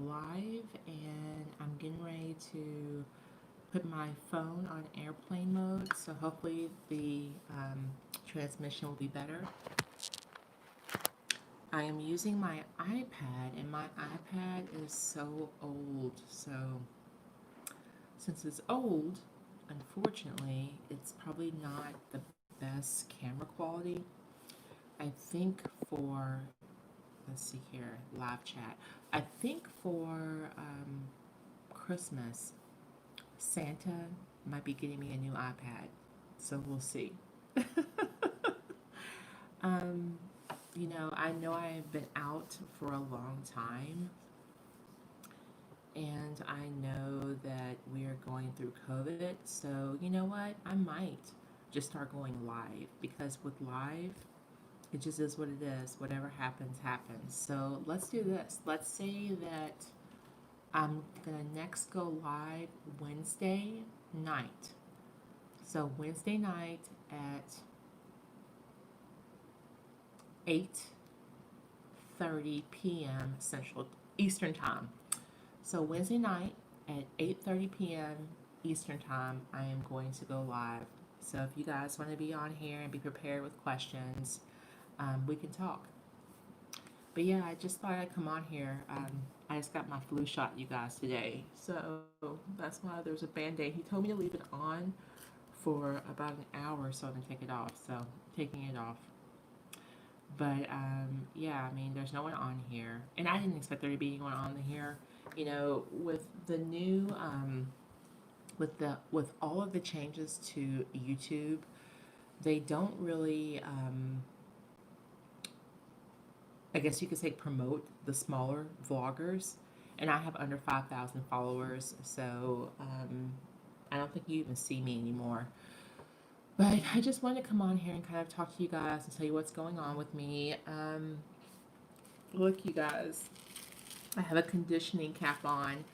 live, and I'm getting ready to put my phone on airplane mode, so hopefully the transmission will be better. I am using my iPad, and my iPad is so old. So, since it's old, unfortunately, it's probably not the best camera quality. I think for, let's see here, live chat. I think for Christmas, Santa might be getting me a new iPad. So we'll see. um, I know I have been out for a long time, and I know that we are going through COVID. So, you know what? I might just start going live because with live, it just is what it is. Whatever happens, happens. So, let's do this. Let's say that I'm going to next go live Wednesday night. So, Wednesday night at 8:30 p.m. Central Eastern Time. So Wednesday night at 8:30 p.m. Eastern Time, I am going to go live. So if you guys want to be on here and be prepared with questions, we can talk. But yeah, I just thought I'd come on here. I just got my flu shot, you guys, today. So that's why there's a band-aid. He told me to leave it on for about an hour so I can take it off. So I'm taking it off. But yeah, I mean, there's no one on here, and I didn't expect there to be anyone on here. With the new, with all of the changes to YouTube, they don't really, I guess you could say, promote the smaller vloggers. And I have under 5,000 followers, so I don't think you even see me anymore. But I just wanted to come on here and kind of talk to you guys and tell you what's going on with me. Look, you guys, I have a conditioning cap on.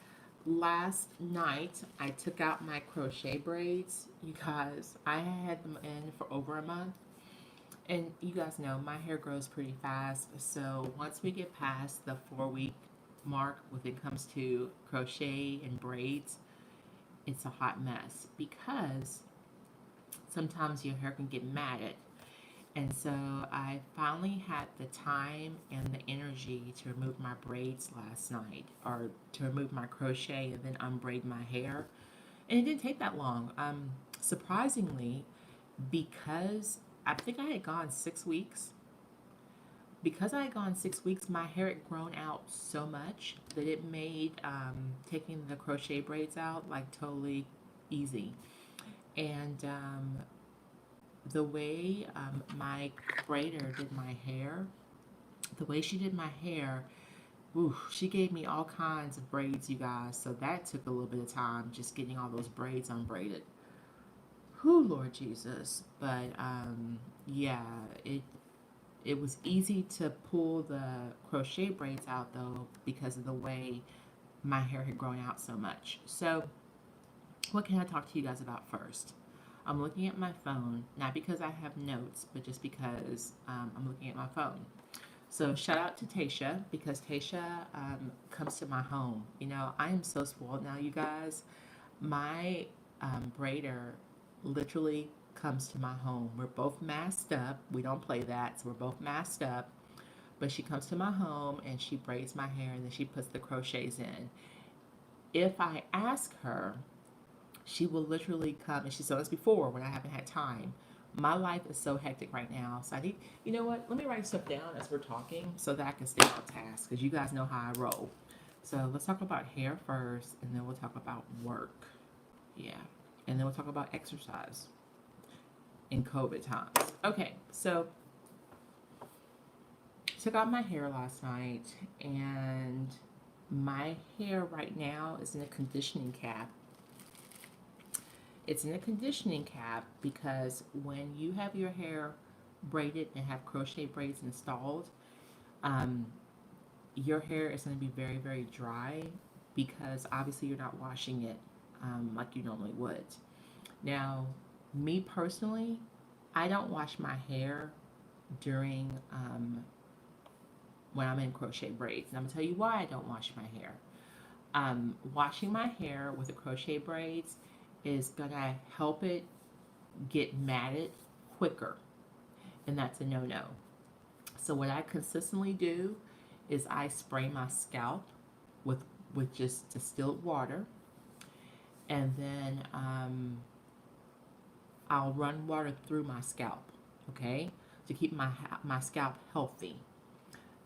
Last night, I took out my crochet braids. You guys, I had them in for over a month. And you guys know my hair grows pretty fast. So once we get past the 4 week mark when it comes to crochet and braids, it's a hot mess because sometimes your hair can get matted. And so I finally had the time and the energy to remove my braids last night, or to remove my crochet and then unbraid my hair. And it didn't take that long. Surprisingly, because I think I had gone 6 weeks, my hair had grown out so much that it made taking the crochet braids out like totally easy. And the way my braider did my hair, the way she did my hair, ooh, she gave me all kinds of braids, you guys. So that took a little bit of time, just getting all those braids unbraided. Whew, Lord Jesus. But yeah, it was easy to pull the crochet braids out though because of the way my hair had grown out so much. So what can I talk to you guys about first? I'm looking at my phone, not because I have notes, but just because I'm looking at my phone. So shout out to Tasha, because Tasha comes to my home. I am so spoiled now, you guys. My braider literally comes to my home. We're both masked up. We don't play that, so we're both masked up. But she comes to my home and she braids my hair and then she puts the crochets in. If I ask her, she will literally come, and she's done this before when I haven't had time. My life is so hectic right now, so I need, you know what? Let me write stuff down as we're talking so that I can stay on task, because you guys know how I roll. So let's talk about hair first, and then we'll talk about work. Yeah, and then we'll talk about exercise in COVID times. Okay, so took out my hair last night, and my hair right now is in a conditioning cap. It's in a conditioning cap because when you have your hair braided and have crochet braids installed, um, your hair is going to be very, very dry because obviously you're not washing it like you normally would. Now, me personally, I don't wash my hair during when I'm in crochet braids. And I'm gonna tell you why I don't wash my hair. Washing my hair with the crochet braids is gonna help it get matted quicker, and that's a no-no. So what I consistently do is I spray my scalp with just distilled water, and then I'll run water through my scalp, okay, to keep my scalp healthy.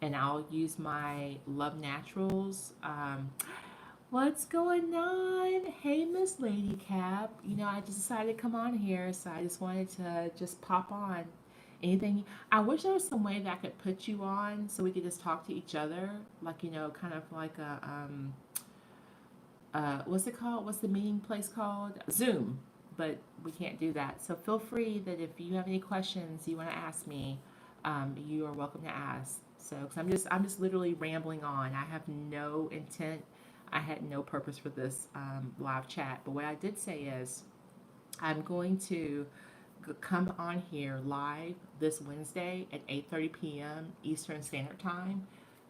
And I'll use my Love Naturals. What's going on? Hey, Miss Lady Cap. You know, I just decided to come on here, so I just wanted to just pop on. Anything? I wish there was some way that I could put you on so we could just talk to each other, like, you know, kind of like a what's it called? What's the meeting place called? Zoom. But we can't do that. So feel free that if you have any questions you want to ask me, you are welcome to ask. So, because I'm just literally rambling on. I have no intent. I had no purpose for this live chat. But what I did say is, I'm going to come on here live this Wednesday at 8:30 p.m. Eastern Standard Time.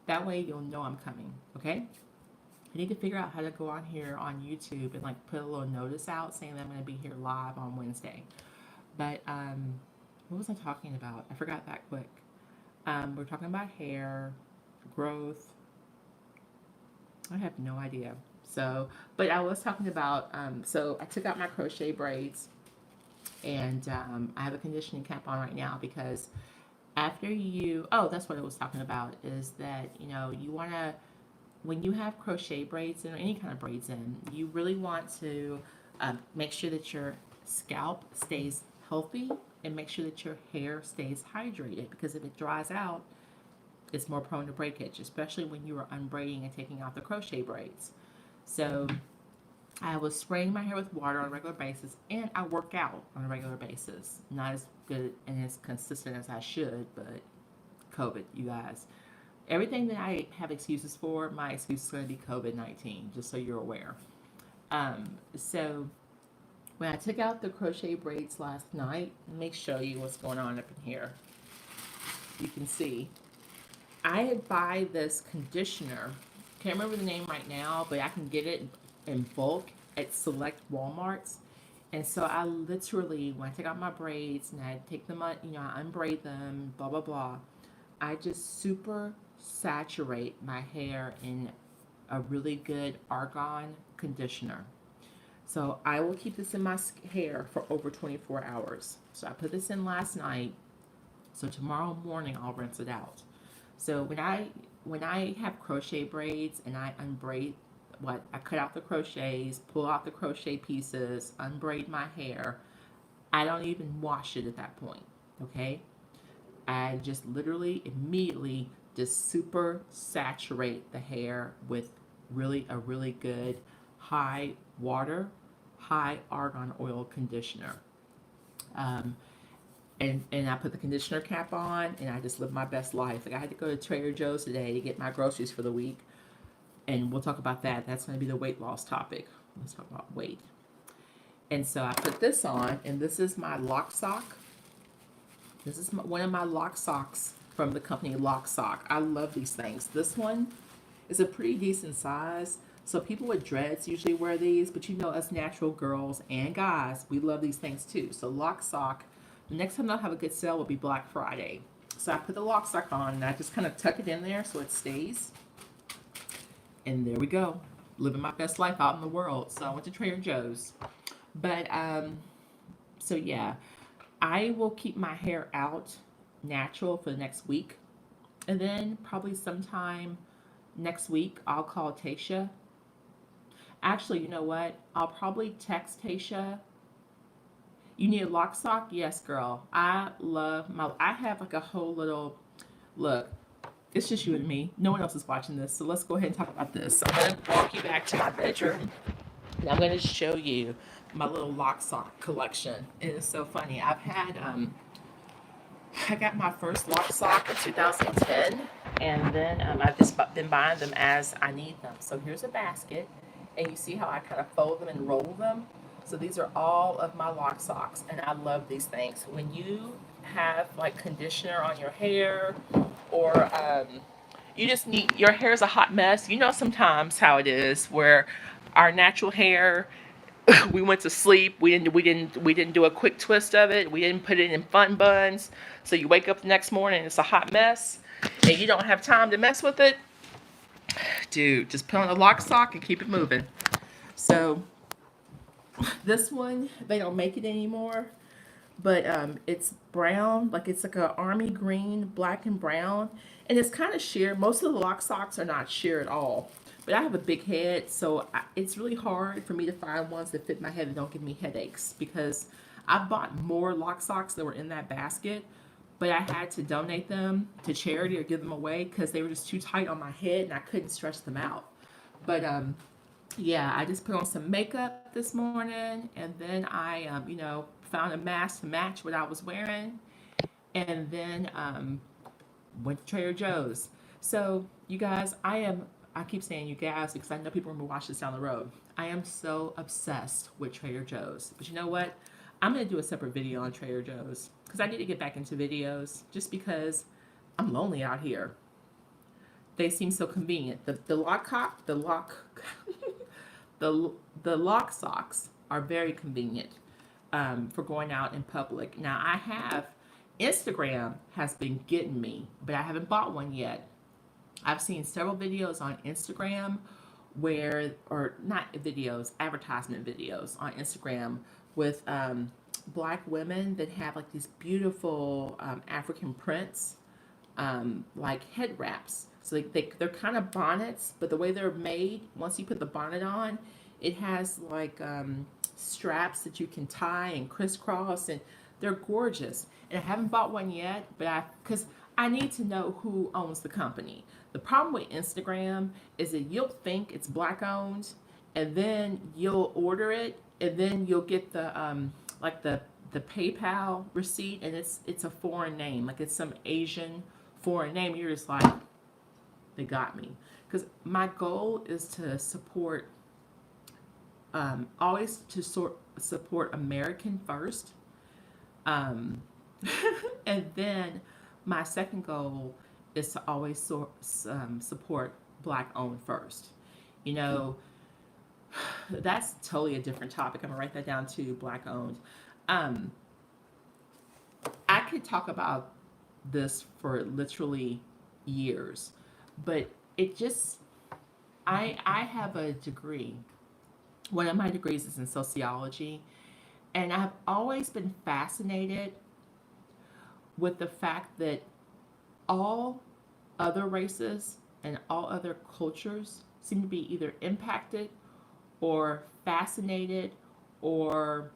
That way you'll know I'm coming. Okay. I need to figure out how to go on here on YouTube and like put a little notice out saying that I'm going to be here live on Wednesday. But what was I talking about? I forgot that quick. We're talking about hair growth. I have no idea. So, but I was talking about. So I took out my crochet braids, and I have a conditioning cap on right now because after you. Oh, that's what I was talking about. Is that you know you want to. When you have crochet braids in or any kind of braids in, you really want to make sure that your scalp stays healthy and make sure that your hair stays hydrated, because if it dries out, it's more prone to breakage, especially when you are unbraiding and taking out the crochet braids. So I was spraying my hair with water on a regular basis, and I work out on a regular basis. Not as good and as consistent as I should, but COVID, you guys. Everything that I have excuses for, my excuse is going to be COVID-19, just so you're aware. So when I took out the crochet braids last night, let me show you what's going on up in here. You can see. I had buy this conditioner. Can't remember the name right now, but I can get it in bulk at select Walmarts. And so I literally, when I take out my braids and I take them out, you know, I unbraid them, blah, blah, blah. I just super saturate my hair in a really good argan conditioner. So I will keep this in my hair for over 24 hours. So I put this in last night. So tomorrow morning I'll rinse it out. So when I have crochet braids and I unbraid I cut out the crochets, pull out the crochet pieces, unbraid my hair, I don't even wash it at that point. Okay? I just literally immediately just super saturate the hair with a really good high water, high argan oil conditioner. And I put the conditioner cap on and I just live my best life. Like I had to go to Trader Joe's today to get my groceries for the week. And we'll talk about that. That's going to be the weight loss topic. Let's talk about weight. And so I put this on, and this is my lock sock. This is one of my lock socks from the company Lock Sock. I love these things. This one is a pretty decent size. So people with dreads usually wear these, but you know us natural girls and guys, we love these things too. So Lock Sock, the next time they'll have a good sale will be Black Friday. So I put the Lock Sock on and I just kind of tuck it in there so it stays. And there we go, living my best life out in the world. So I went to Trader Joe's. But, so yeah, I will keep my hair out natural for the next week. And then probably sometime next week, I'll call Tasha. Actually, you know what? I'll probably text Tasha. You need a lock sock? Yes, girl. I have like a whole little, look, it's just you and me. No one else is watching this. So let's go ahead and talk about this. I'm going to walk you back to my bedroom. And I'm going to show you my little lock sock collection. It is so funny. I got my first lock sock in 2010. And then I've just been buying them as I need them. So here's a basket. And you see how I kind of fold them and roll them. So these are all of my lock socks. And I love these things. When you have like conditioner on your hair or You just need, your hair is a hot mess. You know sometimes how it is where our natural hair, we went to sleep, we didn't do a quick twist of it, we didn't put it in fun buns. So you wake up the next morning, it's a hot mess, and you don't have time to mess with it. Dude, just put on a lock sock and keep it moving. So this one, they don't make it anymore, but it's brown, like it's like a army green, black and brown, and it's kind of sheer. Most of the lock socks are not sheer at all, but I have a big head, so it's really hard for me to find ones that fit my head and don't give me headaches, because I bought more lock socks that were in that basket, but I had to donate them to charity or give them away because they were just too tight on my head and I couldn't stretch them out. But yeah, I just put on some makeup this morning, and then I, found a mask to match what I was wearing, and then went to Trader Joe's. So, you guys, I keep saying you guys because I know people are going to watch this down the road. I am so obsessed with Trader Joe's. But you know what? I'm going to do a separate video on Trader Joe's because I need to get back into videos just because I'm lonely out here. They seem so convenient. The the lock socks are very convenient for going out in public. Now I have Instagram has been getting me, but I haven't bought one yet. I've seen several videos on Instagram where, or not videos, advertisement videos on Instagram with black women that have like these beautiful African prints, like head wraps. So they're kind of bonnets, but the way they're made, once you put the bonnet on, it has like straps that you can tie and crisscross, and they're gorgeous. And I haven't bought one yet, but because I need to know who owns the company. The problem with Instagram is that you'll think it's black owned, and then you'll order it, and then you'll get the like the PayPal receipt, and it's a foreign name, like it's some Asian foreign name. You're just like, they got me. Because my goal is to support, always to support American first. Um, and then my second goal is to always support black owned first. You know, that's totally a different topic. I'm gonna write that down too, black owned. Um, I could talk about this for literally years, but it just, I have a degree. One of my degrees is in sociology, and I've always been fascinated with the fact that all other races and all other cultures seem to be either impacted or fascinated, or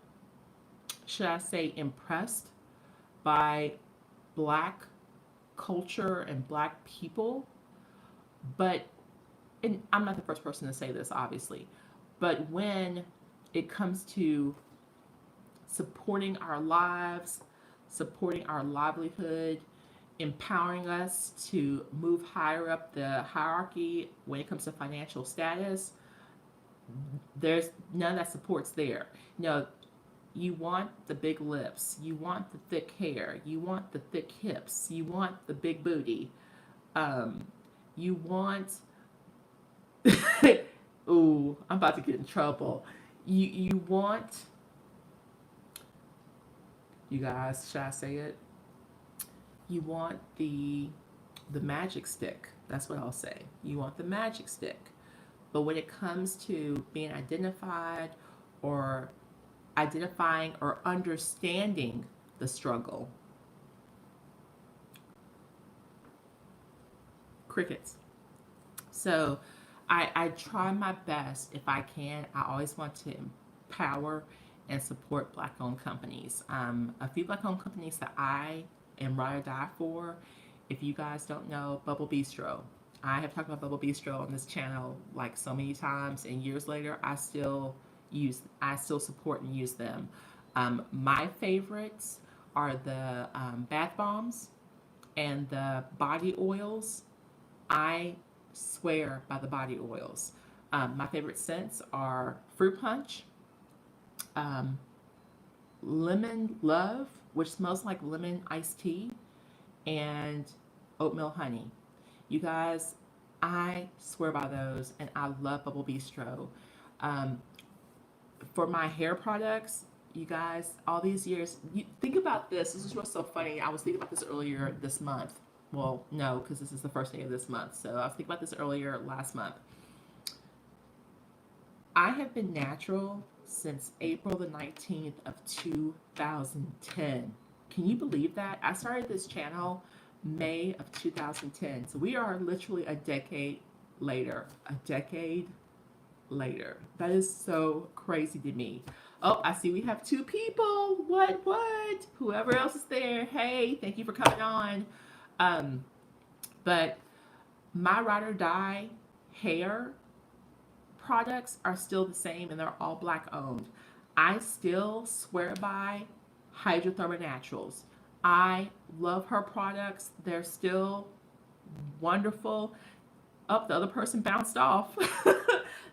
should I say impressed by black culture and black people. But, and I'm not the first person to say this, obviously, but when it comes to supporting our lives, supporting our livelihood, empowering us to move higher up the hierarchy when it comes to financial status, there's none of that support's there. You know, you want the big lips, you want the thick hair, you want the thick hips, you want the big booty, you want ooh, I'm about to get in trouble. You want, you guys, should I say it? You want the magic stick. That's what I'll say. You want the magic stick. But when it comes to being identified or identifying or understanding the struggle, crickets. So I try my best if I can. I always want to empower and support black owned companies. A few black owned companies that I am ride or die for. If you guys don't know, Bubble Bistro. I have talked about Bubble Bistro on this channel like so many times, and years later I still support and use them. My favorites are the bath bombs and the body oils. I swear by the body oils. My favorite scents are fruit punch, lemon love, which smells like lemon iced tea, and oatmeal honey. You guys, I swear by those, and I love Bubble Bistro. Um, for my hair products, you guys, all these years, you think about this. This is what's so funny. I was thinking about this earlier this month. Well, no, because this is the first day of this month. So I was thinking about this earlier last month. I have been natural since April the 19th of 2010. Can you believe that? I started this channel May of 2010. So we are literally a decade later. A decade later. That is so crazy to me. Oh, I see we have two people. What? Whoever else is there, hey, thank you for coming on. Um, but my ride or die hair products are still the same and they're all black owned. I still swear by Hydrothermal Naturals. I love her products. They're still wonderful. Oh, the other person bounced off.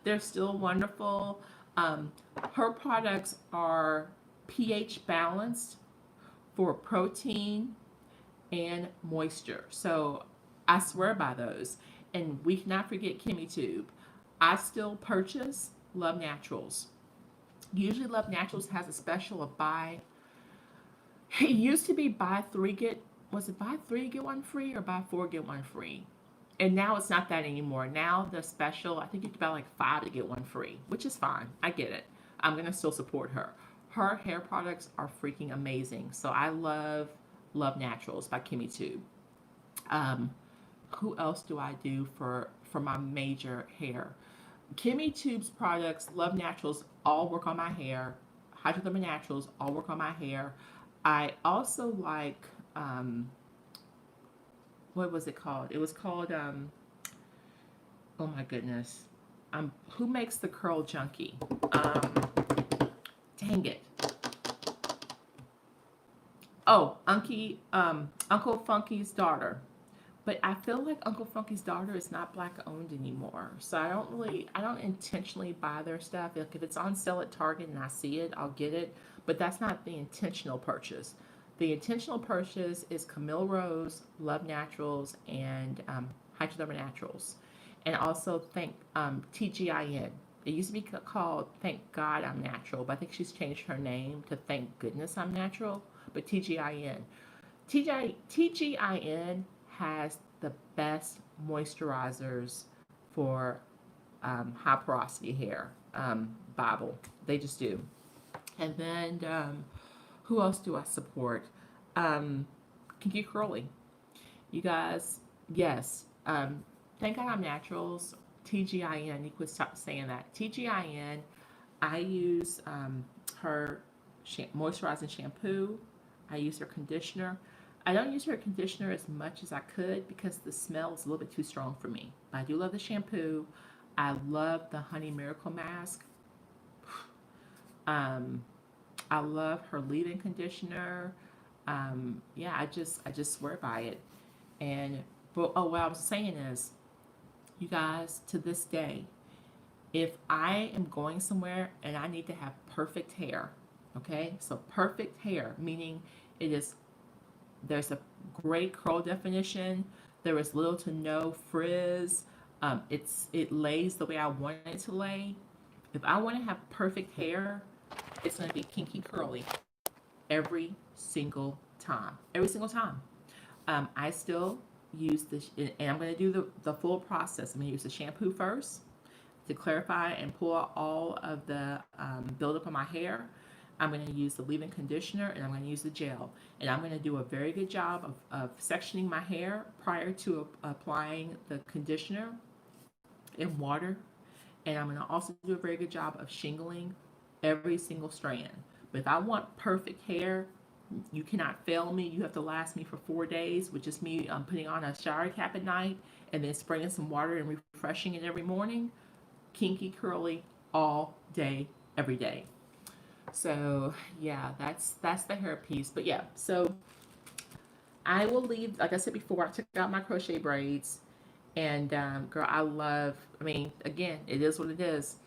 They're still wonderful. Um, Her products are pH balanced for protein and moisture. So I swear by those. And we cannot forget Kimmy Tube. I still purchase Love Naturals. Usually Love Naturals has a special of buy. It used to be buy three get, was it buy three get one free or buy four get one free? And now it's not that anymore. Now the special, I think you can buy like five to get one free, which is fine. I get it. I'm gonna still support her. Her hair products are freaking amazing. So I love Naturals by Kimmy Tube. Um, who else do I do for my major hair? Kimmy Tube's products, Love Naturals, all work on my hair. Hydrothermal Naturals all work on my hair. I also like what was it called? It was called oh my goodness. Who makes the Curl Junkie? Dang it. Oh, Uncle Funky's daughter. But I feel like Uncle Funky's daughter is not black owned anymore. So I don't intentionally buy their stuff. Like if it's on sale at Target and I see it, I'll get it. But that's not the intentional purchase. The intentional purchase is Camille Rose, Love Naturals, and Hydrothermal Naturals. And also thank TGIN. It used to be called Thank God I'm Natural, but I think she's changed her name to Thank Goodness I'm Natural. But TGIN. TGIN has the best moisturizers for high porosity hair. Bible. They just do. And then who else do I support? Kinky Curly. You guys, yes. Thank God I'm Naturals. TGIN. You could stop saying that. TGIN. I use her moisturizing shampoo. I use her conditioner. I don't use her conditioner as much as I could because the smell is a little bit too strong for me. But I do love the shampoo. I love the Honey Miracle Mask. Um, I love her leave-in conditioner. Yeah, I just swear by it. And but oh, what I was saying is, you guys, to this day, if I am going somewhere and I need to have perfect hair, okay? So perfect hair, meaning it is there's a great curl definition. There is little to no frizz. It lays the way I want it to lay. If I want to have perfect hair, it's going to be kinky curly every single time. Every single time. I still use this, and I'm going to do the full process. I'm going to use the shampoo first to clarify and pull out all of the buildup on my hair. I'm going to use the leave-in conditioner and I'm going to use the gel. And I'm going to do a very good job of sectioning my hair prior to applying the conditioner in water. And I'm going to also do a very good job of shingling every single strand. But if I want perfect hair, you cannot fail me. You have to last me for 4 days, which is me putting on a shower cap at night and then spraying some water and refreshing it every morning. Kinky curly all day, every day. So yeah, that's the hair piece. But yeah, so I will leave. Like I said before, I took out my crochet braids, and girl, I mean, again, it is what it is.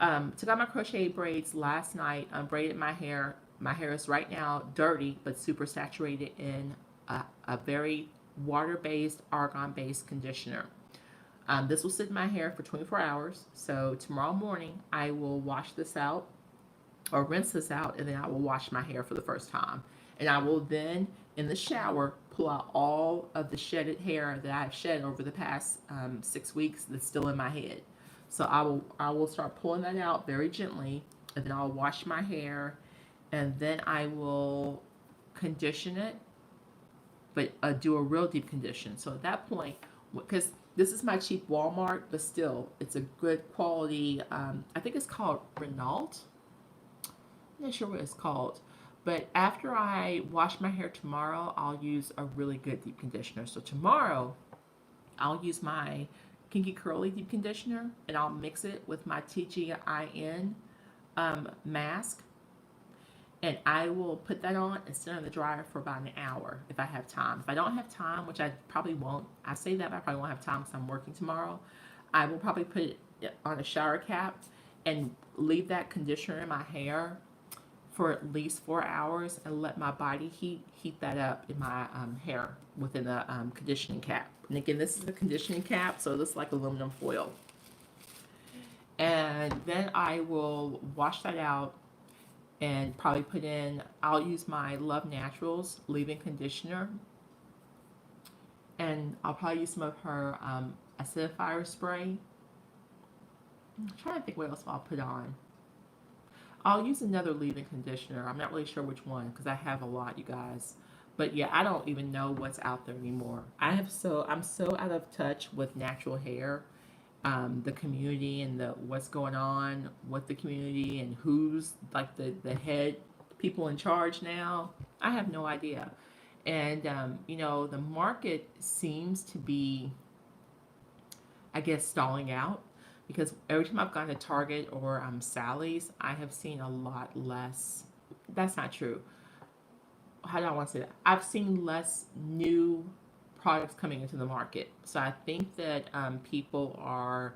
Took out my crochet braids last night. Braided my hair. My hair is right now dirty, but super saturated in a very water-based, argon-based conditioner. This will sit in my hair for 24 hours. So tomorrow morning, I will wash this out or rinse this out, and then I will wash my hair for the first time. And I will then, in the shower, pull out all of the shedded hair that I've shed over the past 6 weeks that's still in my head. So I will start pulling that out very gently, and then I'll wash my hair, and then I will condition it, but do a real deep condition. So at that point, because this is my cheap Walmart, but still, it's a good quality. I think it's called Renault. I'm not sure what it's called. But after I wash my hair tomorrow, I'll use a really good deep conditioner. So tomorrow, I'll use my Kinky Curly deep conditioner, and I'll mix it with my TGIN mask, and I will put that on and sit on the dryer for about an hour if I have time. If I don't have time, which I probably won't, I say that, but I probably won't have time because I'm working tomorrow, I will probably put it on a shower cap and leave that conditioner in my hair for at least 4 hours and let my body heat that up in my hair within the conditioning cap. And again, this is the conditioning cap, so it looks like aluminum foil. And then I will wash that out and probably put in, I'll use my Love Naturals leave-in conditioner, and I'll probably use some of her acidifier spray. I'm trying to think what else I'll put on. I'll use another leave-in conditioner. I'm not really sure which one because I have a lot, you guys. But yeah, I don't even know what's out there anymore. I'm so out of touch with natural hair, the community and the what's going on with the community and who's like the head people in charge now. I have no idea. And the market seems to be, I guess, stalling out, because every time I've gone to Target or Sally's, I have seen a lot less. That's not true. How do I want to say that? I've seen less new products coming into the market. So I think that people are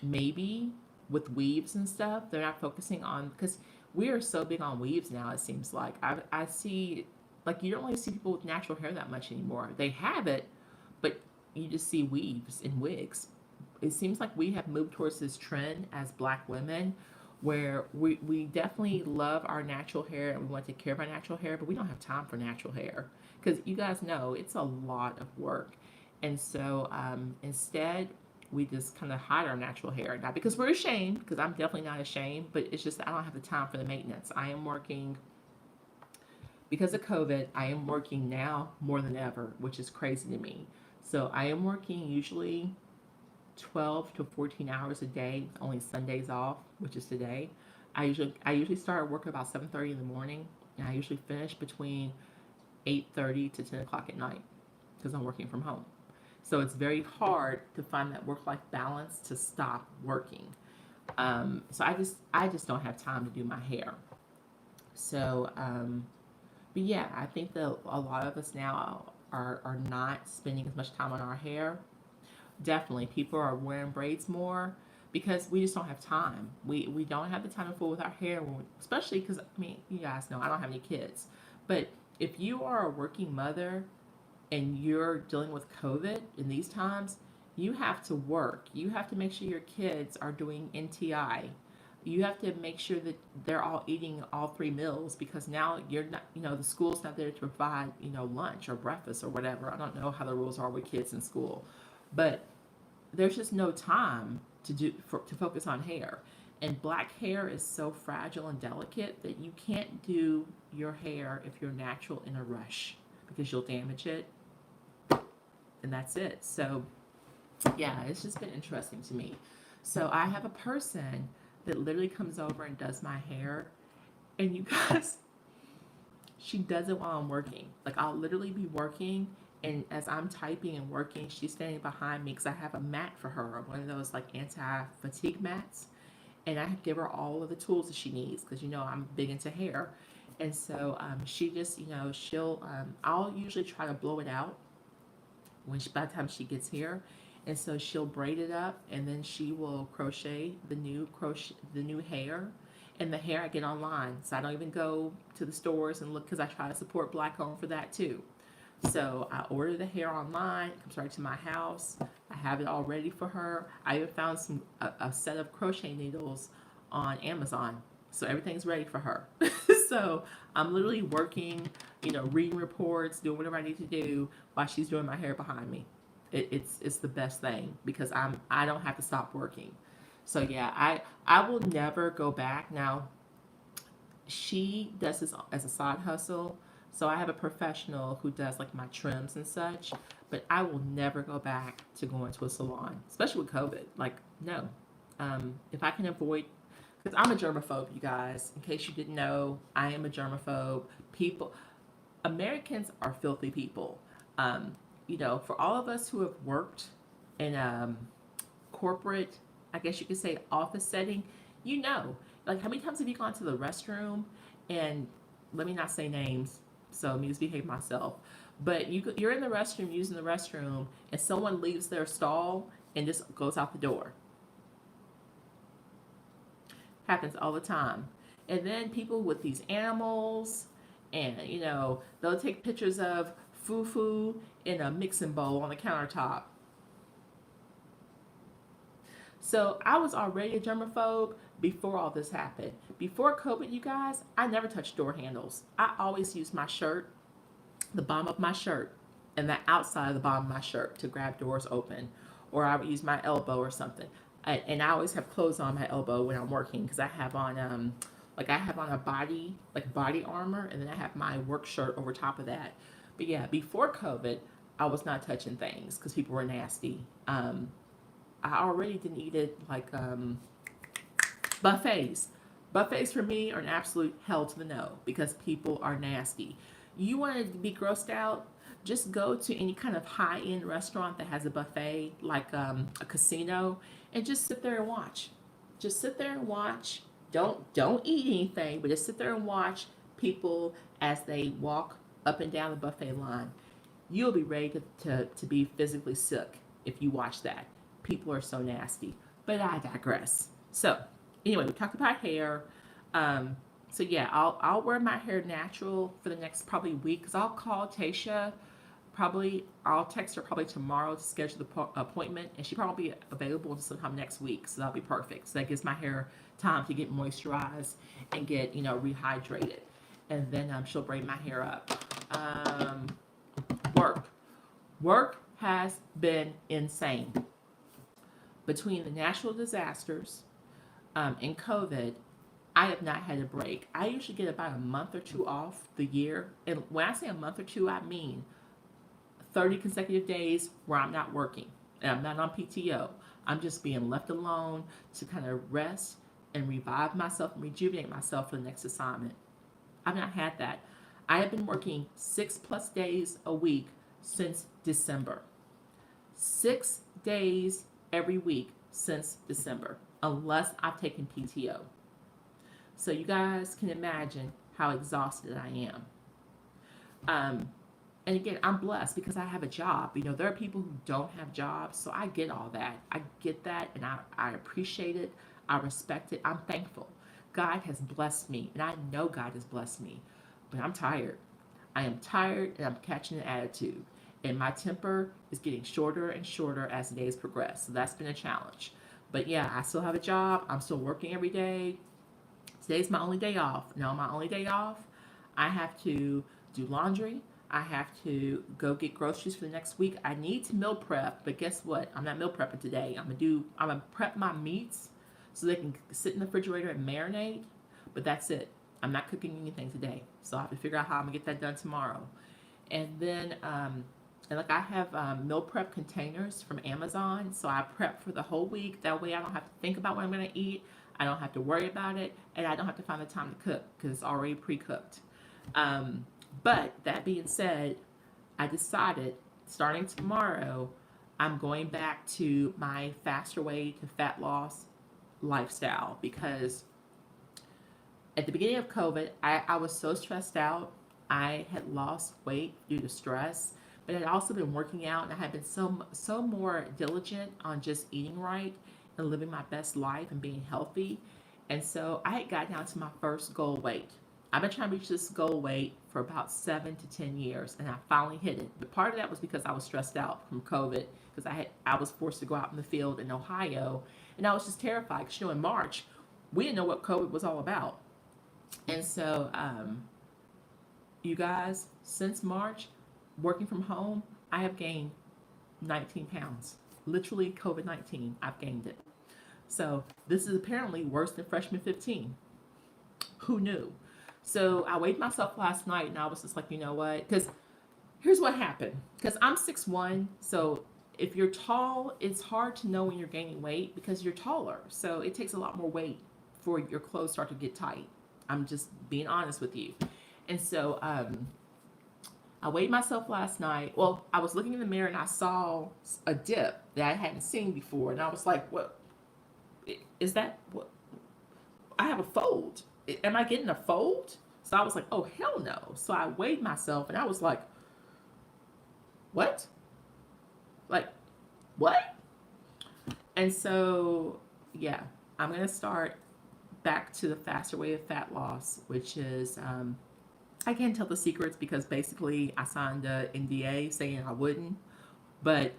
maybe with weaves and stuff, they're not focusing on, because we are so big on weaves now, it seems like. I see, like, you don't really see people with natural hair that much anymore. They have it, but you just see weaves and wigs. It seems like we have moved towards this trend as Black women where we definitely love our natural hair and we want to take care of our natural hair, but we don't have time for natural hair because you guys know it's a lot of work. And so instead, we just kind of hide our natural hair. Not because we're ashamed, because I'm definitely not ashamed, but it's just that I don't have the time for the maintenance. I am working, because of COVID, I am working now more than ever, which is crazy to me. So I am working usually 12 to 14 hours a day, with only Sundays off, which is today. I usually start work about 7:30 in the morning, and I usually finish between 8:30 to 10 o'clock at night because I'm working from home. So it's very hard to find that work-life balance to stop working. So I just don't have time to do my hair. So, but yeah, I think that a lot of us now are not spending as much time on our hair. Definitely, people are wearing braids more because we just don't have time. We don't have the time to fool with our hair, especially because, I mean, you guys know I don't have any kids. But if you are a working mother and you're dealing with COVID in these times, you have to work. You have to make sure your kids are doing NTI. You have to make sure that they're all eating all 3 meals, because now you're not, the school's not there to provide, lunch or breakfast or whatever. I don't know how the rules are with kids in school, but there's just no time to focus on hair. And Black hair is so fragile and delicate that you can't do your hair if you're natural in a rush, because you'll damage it, and that's it. So yeah, it's just been interesting to me. So I have a person that literally comes over and does my hair, and you guys, she does it while I'm working. Like, I'll literally be working, and as I'm typing and working, she's standing behind me because I have a mat for her, one of those like anti-fatigue mats, and I give her all of the tools that she needs because I'm big into hair. And so she just, I'll usually try to blow it out by the time she gets here. And so she'll braid it up, and then she will crochet the new hair. And the hair I get online, so I don't even go to the stores and look, because I try to support Black owned for that too. So I order the hair online. It comes right to my house. I have it all ready for her. I even found a set of crochet needles on Amazon. So everything's ready for her. So I'm literally working, reading reports, doing whatever I need to do while she's doing my hair behind me. It's the best thing because I don't have to stop working. So yeah, I will never go back. Now she does this as a side hustle. So I have a professional who does like my trims and such, but I will never go back to going to a salon, especially with COVID. Like, no. If I can avoid, because I'm a germaphobe, you guys. In case you didn't know, I am a germaphobe. People, Americans are filthy people. For all of us who have worked in corporate, I guess you could say office setting, like how many times have you gone to the restroom and let me not say names, so let me just behave myself. But you're in the restroom using the restroom and someone leaves their stall and just goes out the door. Happens all the time. And then people with these animals and they'll take pictures of fufu in a mixing bowl on the countertop. So I was already a germaphobe before all this happened. Before COVID, you guys, I never touched door handles. I always used my shirt, the bottom of my shirt, and the outside of the bottom of my shirt to grab doors open. Or I would use my elbow or something. And I always have clothes on my elbow when I'm working because I have on a body armor, and then I have my work shirt over top of that. But yeah, before COVID, I was not touching things because people were nasty. I already didn't eat it like buffets. Buffets for me are an absolute hell to the no because people are nasty. You want to be grossed out? Just go to any kind of high-end restaurant that has a buffet, like a casino, and just sit there and watch. Just sit there and watch. Don't eat anything, but just sit there and watch people as they walk up and down the buffet line. You'll be ready to be physically sick if you watch that. People are so nasty. But I digress. So, anyway, we talked about hair. So yeah, I'll wear my hair natural for the next probably week because I'll call Tasha. Probably I'll text her probably tomorrow to schedule the appointment, and she probably be available sometime next week. So that'll be perfect. So that gives my hair time to get moisturized and get rehydrated, and then she'll braid my hair up. Work has been insane between the natural disasters and COVID. I have not had a break. I usually get about a month or two off the year. And when I say a month or two, I mean 30 consecutive days where I'm not working and I'm not on PTO. I'm just being left alone to kind of rest and revive myself and rejuvenate myself for the next assignment. I've not had that. I have been working 6+ days a week since December. 6 days every week since December, unless I've taken PTO. So you guys can imagine how exhausted I am. And again, I'm blessed because I have a job. There are people who don't have jobs, so I get all that. I get that, and I appreciate it. I respect it. I'm thankful. God has blessed me, and I know God has blessed me, but I'm tired. I am tired, and I'm catching an attitude. And my temper is getting shorter and shorter as the days progress. So that's been a challenge. But yeah, I still have a job. I'm still working every day. Today's my only day off. Now, my only day off, I have to do laundry. I have to go get groceries for the next week. I need to meal prep, but guess what? I'm not meal prepping today. I'm gonna prep my meats so they can sit in the refrigerator and marinate. But that's it. I'm not cooking anything today. So I have to figure out how I'm gonna get that done tomorrow. And then I have meal prep containers from Amazon, so I prep for the whole week. That way I don't have to think about what I'm going to eat. I don't have to worry about it, and I don't have to find the time to cook because it's already pre-cooked. But that being said, I decided starting tomorrow, I'm going back to my faster way to fat loss lifestyle because at the beginning of COVID, I was so stressed out. I had lost weight due to stress, but I had also been working out, and I had been so more diligent on just eating right and living my best life and being healthy. And so I had got down to my first goal weight. I've been trying to reach this goal weight for about 7 to 10 years, and I finally hit it. But part of that was because I was stressed out from COVID, because I was forced to go out in the field in Ohio, and I was just terrified. Because in March, we didn't know what COVID was all about, and so you guys, since March, working from home, I have gained 19 pounds. Literally, COVID-19, I've gained it. So this is apparently worse than freshman 15. Who knew? So I weighed myself last night, and I was just like, you know what? Because here's what happened. Because I'm 6'1", so if you're tall, it's hard to know when you're gaining weight because you're taller. So it takes a lot more weight for your clothes start to get tight. I'm just being honest with you. And so I weighed myself last night. Well, I was looking in the mirror and I saw a dip that I hadn't seen before, and I was like, "What is that? What? I have a fold. Am I getting a fold?" So I was like, "Oh hell no!" So I weighed myself and I was like, "What? Like what?" And so yeah, I'm gonna start back to the faster way of fat loss, which is I can't tell the secrets because basically I signed a NDA saying I wouldn't, but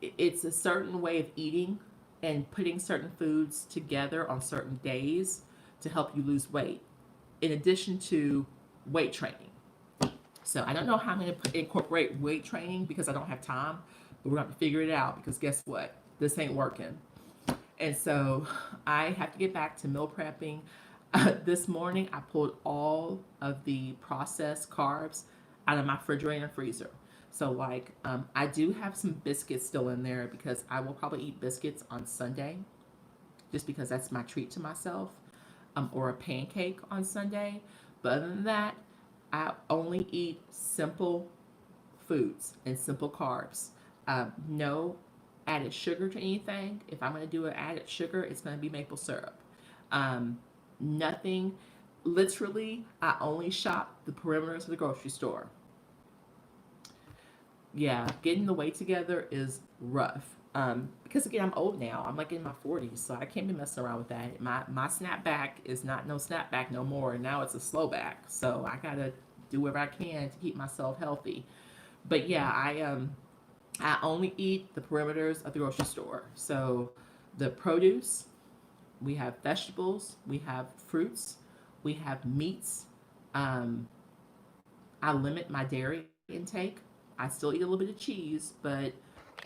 it's a certain way of eating and putting certain foods together on certain days to help you lose weight, in addition to weight training. So I don't know how I'm going to incorporate weight training because I don't have time, but we're going to have to figure it out because guess what? This ain't working. And so I have to get back to meal prepping. This morning, I pulled all of the processed carbs out of my refrigerator and freezer. So, like, I do have some biscuits still in there because I will probably eat biscuits on Sunday, just because that's my treat to myself, or a pancake on Sunday. But other than that, I only eat simple foods and simple carbs. No added sugar to anything. If I'm going to do an added sugar, it's going to be maple syrup. Nothing. Literally, I only shop the perimeters of the grocery store. Yeah, getting the weight together is rough. Because again, I'm old now. I'm like in my 40s, so I can't be messing around with that. My snapback is not no snapback no more. Now it's a slow back. So I gotta do whatever I can to keep myself healthy. But yeah, I only eat the perimeters of the grocery store. So the produce, we have vegetables, we have fruits, we have meats. Um, I limit my dairy intake. I still eat a little bit of cheese, but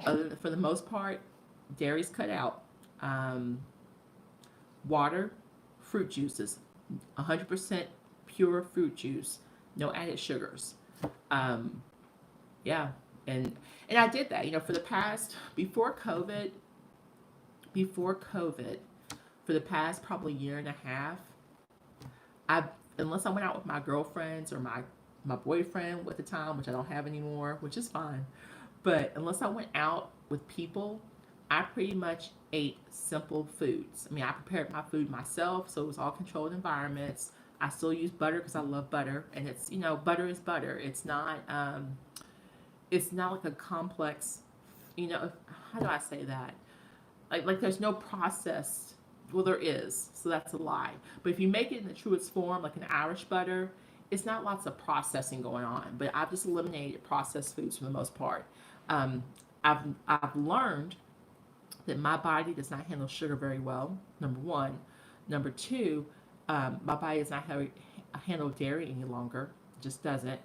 for the most part, dairy's cut out. Um, Water, fruit juices, 100% pure fruit juice, no added sugars. Um, yeah, and I did that. For the past before COVID, for the past probably year and a half, I unless I went out with my girlfriends or my boyfriend at the time, which I don't have anymore, which is fine. But unless I went out with people, I pretty much ate simple foods. I mean, I prepared my food myself, so it was all controlled environments. I still use butter because I love butter, and it's butter is butter. It's not like a complex. How do I say that? Like there's no processed. Well, there is, so that's a lie. But if you make it in the truest form, like an Irish butter, it's not lots of processing going on. But I've just eliminated processed foods for the most part. Um, I've learned that my body does not handle sugar very well. Number one. Number two, my body does not handle dairy any longer. It just doesn't.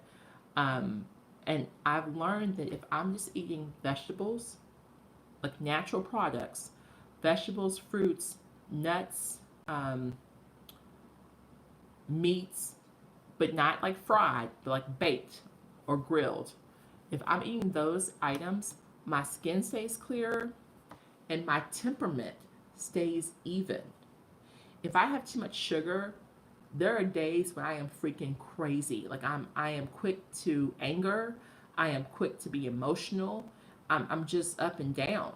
Um, and I've learned that if I'm just eating vegetables, like natural products, vegetables, fruits, nuts, um, meats, but not like fried, but like baked or grilled. If I'm eating those items, my skin stays clearer and my temperament stays even. If I have too much sugar, there are days when I am freaking crazy. Like I am quick to anger. I am quick to be emotional. I'm just up and down.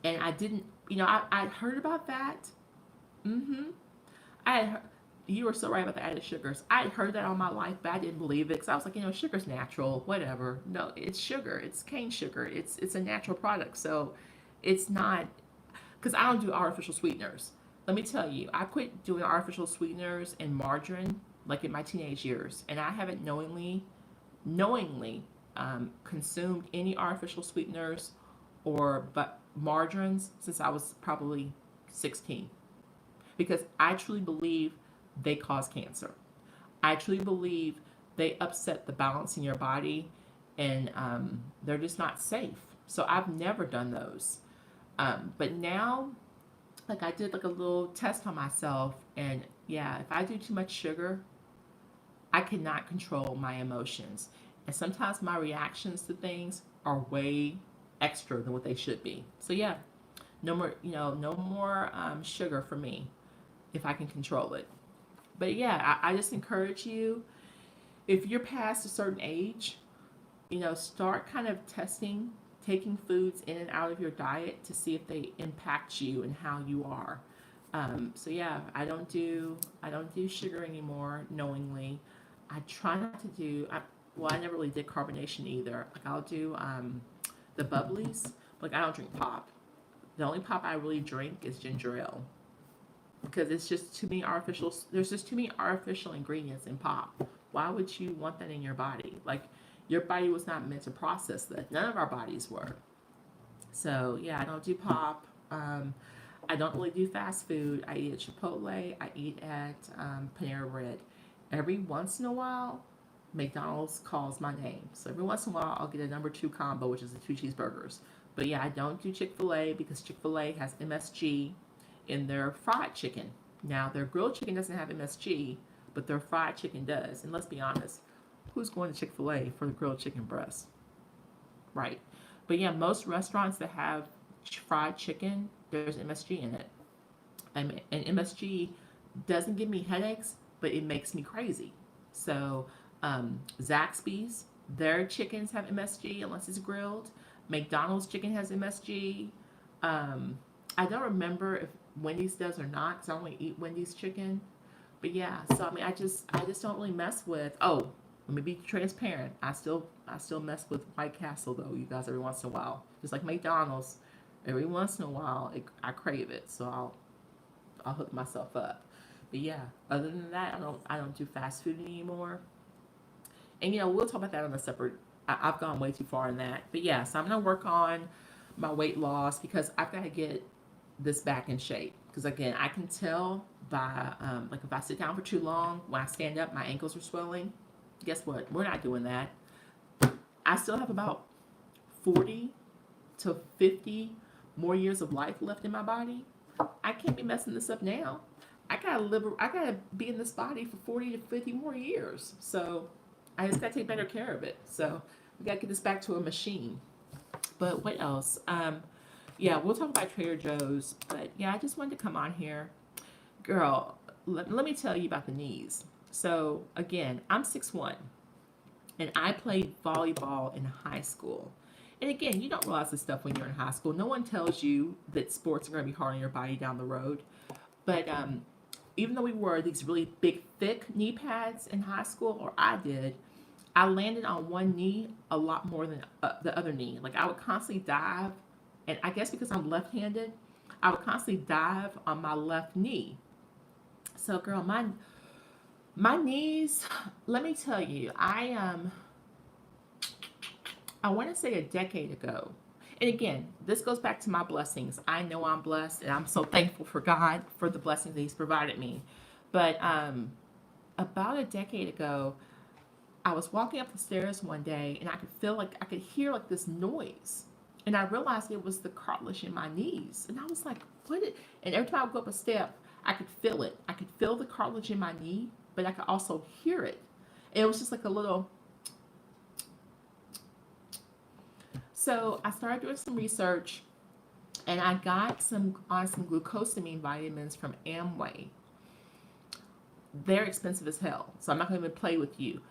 And I didn't, I heard about that. Mm-hmm. I had heard, you were so right about the added sugars. I had heard that all my life, but I didn't believe it because I was like, sugar's natural, whatever. No, it's sugar. It's cane sugar. It's a natural product. So it's not, because I don't do artificial sweeteners. Let me tell you, I quit doing artificial sweeteners and margarine like in my teenage years, and I haven't knowingly consumed any artificial sweeteners or but margarines since I was probably 16, because I truly believe they cause cancer. I truly believe they upset the balance in your body, and they're just not safe. So I've never done those. But now, like I did like a little test on myself, and yeah, if I do too much sugar, I cannot control my emotions. And sometimes my reactions to things are way extra than what they should be. So yeah, no more, no more sugar for me if I can control it. But yeah, I just encourage you, if you're past a certain age, start kind of testing, taking foods in and out of your diet to see if they impact you and how you are. So yeah, I don't do sugar anymore knowingly. I try not to do. Well, I never really did carbonation either. Like I'll do the bubblies. Like I don't drink pop. The only pop I really drink is ginger ale because it's just too many artificial. There's just too many artificial ingredients in pop. Why would you want that in your body? Like your body was not meant to process that. None of our bodies were. So yeah, I don't do pop. I don't really do fast food. I eat at Chipotle. I eat at Panera Bread. Every once in a while, McDonald's calls my name. So every once in a while, I'll get a number two combo, which is the two cheeseburgers. But yeah, I don't do Chick-fil-A because Chick-fil-A has MSG in their fried chicken. Now, their grilled chicken doesn't have MSG, but their fried chicken does. And let's be honest, who's going to Chick-fil-A for the grilled chicken breast? Right. But yeah, most restaurants that have fried chicken, there's MSG in it. And MSG doesn't give me headaches, but it makes me crazy. So, Zaxby's, their chickens have MSG unless it's grilled. McDonald's chicken has MSG. I don't remember if Wendy's does or not because I only eat Wendy's chicken. But yeah, so I mean, I just don't really mess with. Oh, let me be transparent. I still mess with White Castle though, you guys, every once in a while. Just like McDonald's, every once in a while, I crave it, so I'll hook myself up. But yeah, other than that, I don't do fast food anymore. And we'll talk about that on a separate. I've gone way too far in that. But yeah, so I'm gonna work on my weight loss because I've got to get this back in shape. Because again, I can tell by like if I sit down for too long, when I stand up, my ankles are swelling. Guess what? We're not doing that. I still have about 40 to 50 more years of life left in my body. I can't be messing this up now. I gotta be in this body for 40 to 50 more years. So I just gotta take better care of it. So we gotta get this back to a machine. But what else? Yeah, we'll talk about Trader Joe's. But yeah, I just wanted to come on here. Girl, let me tell you about the knees. So again, I'm 6'1", and I played volleyball in high school. And again, you don't realize this stuff when you're in high school. No one tells you that sports are going to be hard on your body down the road. But even though we wore these really big, thick knee pads in high school, or I did, I landed on one knee a lot more than the other knee. Like I would constantly dive, and I guess because I'm left-handed, I would constantly dive on my left knee. So, girl, my knees. Let me tell you, I want to say a decade ago. And again, this goes back to my blessings. I know I'm blessed, and I'm so thankful for God for the blessings that He's provided me. But about a decade ago, I was walking up the stairs one day, and I could hear like this noise, and I realized it was the cartilage in my knees, and I was like, "What?" And every time I would go up a step, I could feel it. I could feel the cartilage in my knee, but I could also hear it. And it was just like a little. So I started doing some research, and I got some glucosamine vitamins from Amway. They're expensive as hell, so I'm not going to even play with you.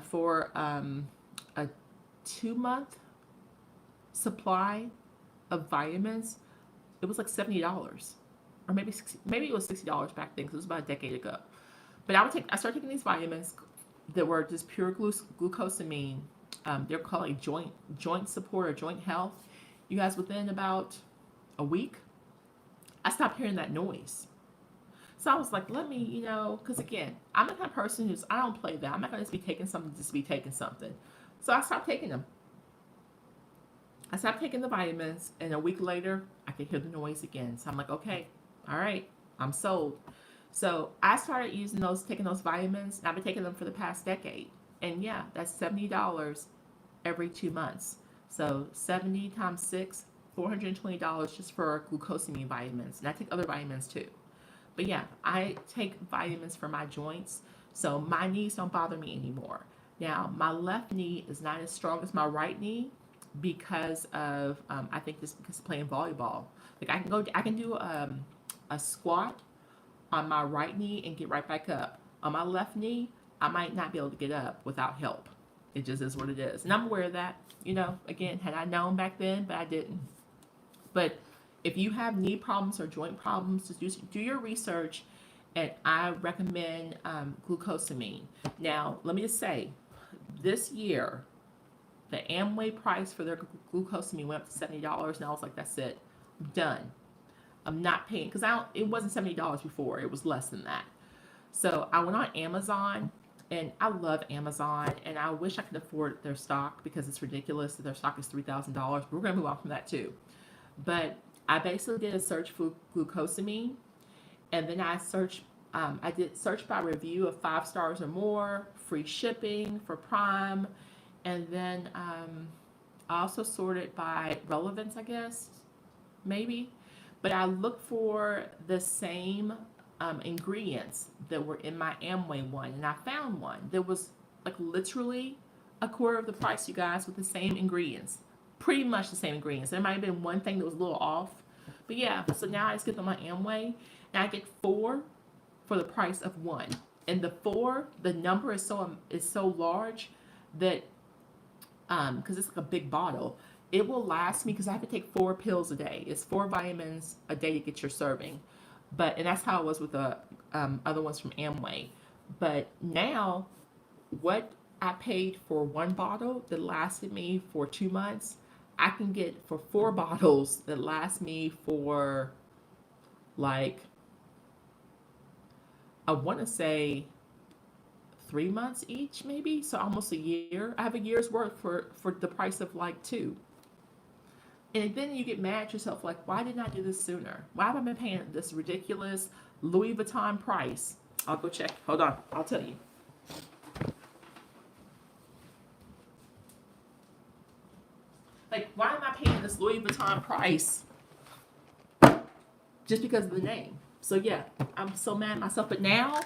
For a 2-month supply of vitamins, it was like $70, or maybe it was $60 back then because it was about a decade ago. But I started taking these vitamins that were just pure glucosamine. They're called like joint support or joint health. You guys, within about a week, I stopped hearing that noise. So So I was like, let me, because again, I'm the kind of person I don't play that. I'm not going to just be taking something just to be taking something. So I stopped taking them. I stopped taking the vitamins, and a week later, I could hear the noise again. So I'm like, okay, all right, I'm sold. So I started taking those vitamins, and I've been taking them for the past decade. And yeah, that's $70 every 2 months. So 70 times 6, $420 just for glucosamine vitamins. And I take other vitamins too. But yeah, I take vitamins for my joints, so my knees don't bother me anymore. Now, my left knee is not as strong as my right knee because of I think this because of playing volleyball. Like I can do a squat on my right knee and get right back up. On my left knee, I might not be able to get up without help. It just is what it is, and I'm aware of that. Again, had I known back then, but I didn't. But if you have knee problems or joint problems, just do your research, and I recommend glucosamine. Now, let me just say, this year, the Amway price for their glucosamine went up to $70, and I was like, that's it, I'm done. I'm not paying because it wasn't $70 before; it was less than that. So I went on Amazon, and I love Amazon, and I wish I could afford their stock because it's ridiculous that their stock is $3,000. But we're gonna move on from that too. But I basically did a search for glucosamine, and then I did search by review of 5 stars or more, free shipping for Prime, and then I also sorted by relevance, I guess, maybe. But I looked for the same ingredients that were in my Amway one, and I found one that was like literally a quarter of the price, you guys, with the same ingredients. Pretty much the same ingredients. There might have been one thing that was a little off. But yeah, so now I just get them on Amway, and I get 4 for the price of 1. And the number is so large that because it's like a big bottle, it will last me because I have to take 4 pills a day. It's 4 vitamins a day to get your serving. And that's how it was with the other ones from Amway. But now, what I paid for 1 bottle that lasted me for 2 months, I can get for 4 bottles that last me for like, I want to say 3 months each, maybe. So almost a year. I have a year's worth for the price of like 2. And then you get mad at yourself, like, why didn't I do this sooner? Why have I been paying this ridiculous Louis Vuitton price? I'll go check. Hold on. I'll tell you. Like, why am I paying this Louis Vuitton price just because of the name? So yeah, I'm so mad at myself. But now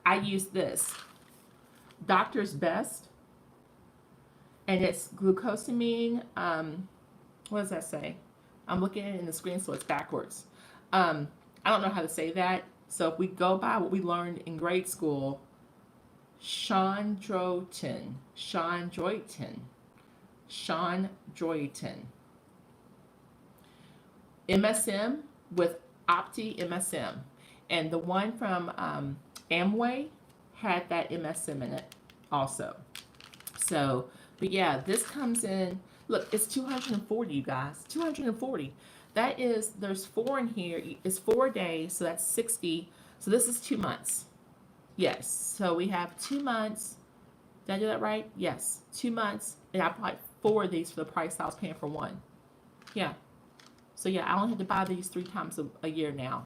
I use this Doctor's Best, and it's glucosamine. What does that say? I'm looking at it in the screen, so it's backwards. I don't know how to say that. So if we go by what we learned in grade school, chondroitin, MSM with Opti MSM, and the one from Amway had that MSM in it also. So, but yeah, this comes in. Look, it's 240, you guys. 240. That is, there's 4 in here. It's 4 days, so that's 60. So this is 2 months. Yes. So we have 2 months. Did I do that right? Yes. 2 months, and I bought 4 of these for the price I was paying for 1. Yeah. So yeah, I only have to buy these 3 times a year now.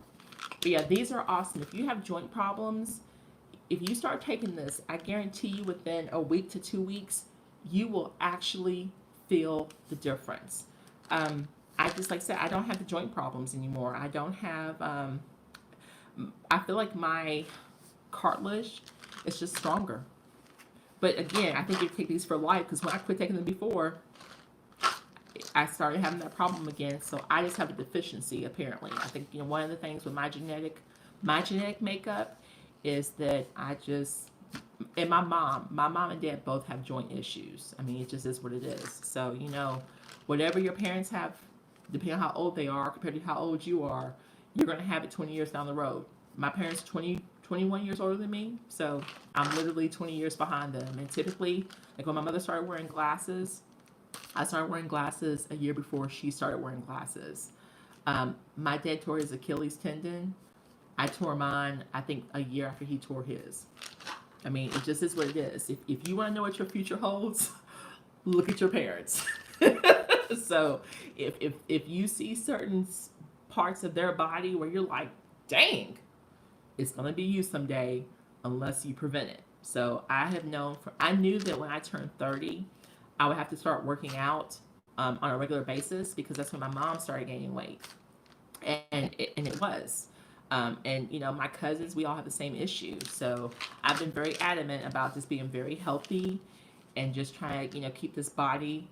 But yeah, these are awesome. If you have joint problems, if you start taking this, I guarantee you within a week to 2 weeks, you will actually feel the difference. I just, like I said, I don't have the joint problems anymore. I don't have, I feel like my cartilage is just stronger. But again, I think you take these for life because when I quit taking them before, I started having that problem again. So I just have a deficiency, apparently. I think, one of the things with my genetic makeup is that and my mom and dad both have joint issues. I mean, it just is what it is. So, whatever your parents have, depending on how old they are compared to how old you are, you're going to have it 20 years down the road. My parents are 21 years older than me, so I'm literally 20 years behind them. And typically, like when my mother started wearing glasses, I started wearing glasses a year before she started wearing glasses. My dad tore his Achilles tendon I tore mine, I think, a year after he tore his. I mean, it just is what it is. If you want to know what your future holds, look at your parents. So if you see certain parts of their body where you're like, dang, it's gonna be you someday unless you prevent it. So I knew that when I turned 30, I would have to start working out on a regular basis because that's when my mom started gaining weight, and it was. And my cousins, we all have the same issue. So I've been very adamant about just being very healthy and just trying to keep this body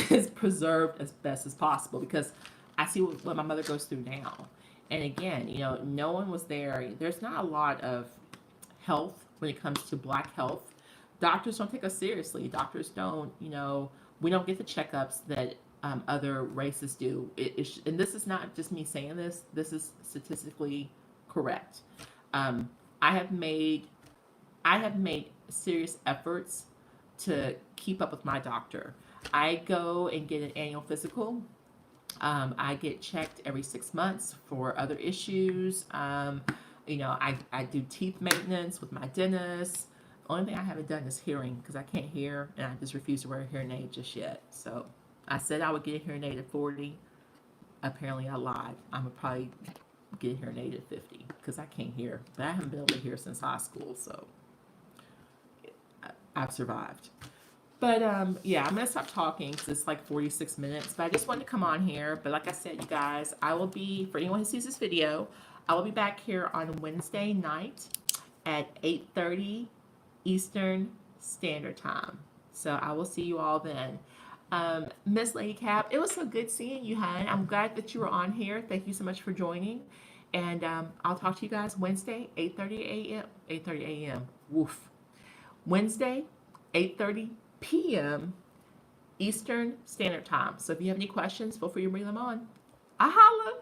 as preserved as best as possible because I see what my mother goes through now. And again, no one was there. There's not a lot of health when it comes to Black health. Doctors don't take us seriously. Doctors don't, we don't get the checkups that other races do. And this is not just me saying this. This is statistically correct. Um, I have made serious efforts to keep up with my doctor. I go and get an annual physical. I get checked every 6 months for other issues. I do teeth maintenance with my dentist. The only thing I haven't done is hearing because I can't hear and I just refuse to wear a hearing aid just yet. So I said I would get a hearing aid at 40. Apparently I lied. I'm going to probably get a hearing aid at 50 because I can't hear. But I haven't been able to hear since high school, so I've survived. But yeah, I'm gonna stop talking because it's like 46 minutes. But I just wanted to come on here. But like I said, you guys, I will be, for anyone who sees this video, I will be back here on Wednesday night at 8:30 Eastern Standard Time. So I will see you all then. Miss Lady Cap, it was so good seeing you, hon. I'm glad that you were on here. Thank you so much for joining. And I'll talk to you guys Wednesday, 8:30 a.m. 8:30 a.m. Woof. Wednesday, 8:30 p.m. Eastern Standard Time. So if you have any questions, feel free to bring them on. I holla.